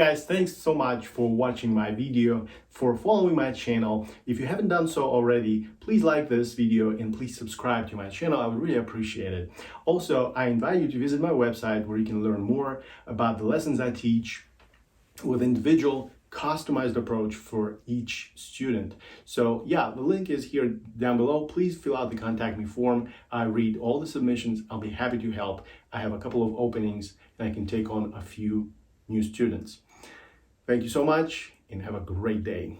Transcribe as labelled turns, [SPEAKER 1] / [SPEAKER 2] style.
[SPEAKER 1] guys, thanks so much for watching my video, for following my channel. If you haven't done so already, please like this video and please subscribe to my channel. I would really appreciate it. Also, I invite you to visit my website where you can learn more about the lessons I teach with individual customized approach for each student. So yeah, the link is here down below. Please fill out the contact me form. I read all the submissions. I'll be happy to help. I have a couple of openings and I can take on a few new students. Thank you so much and have a great day.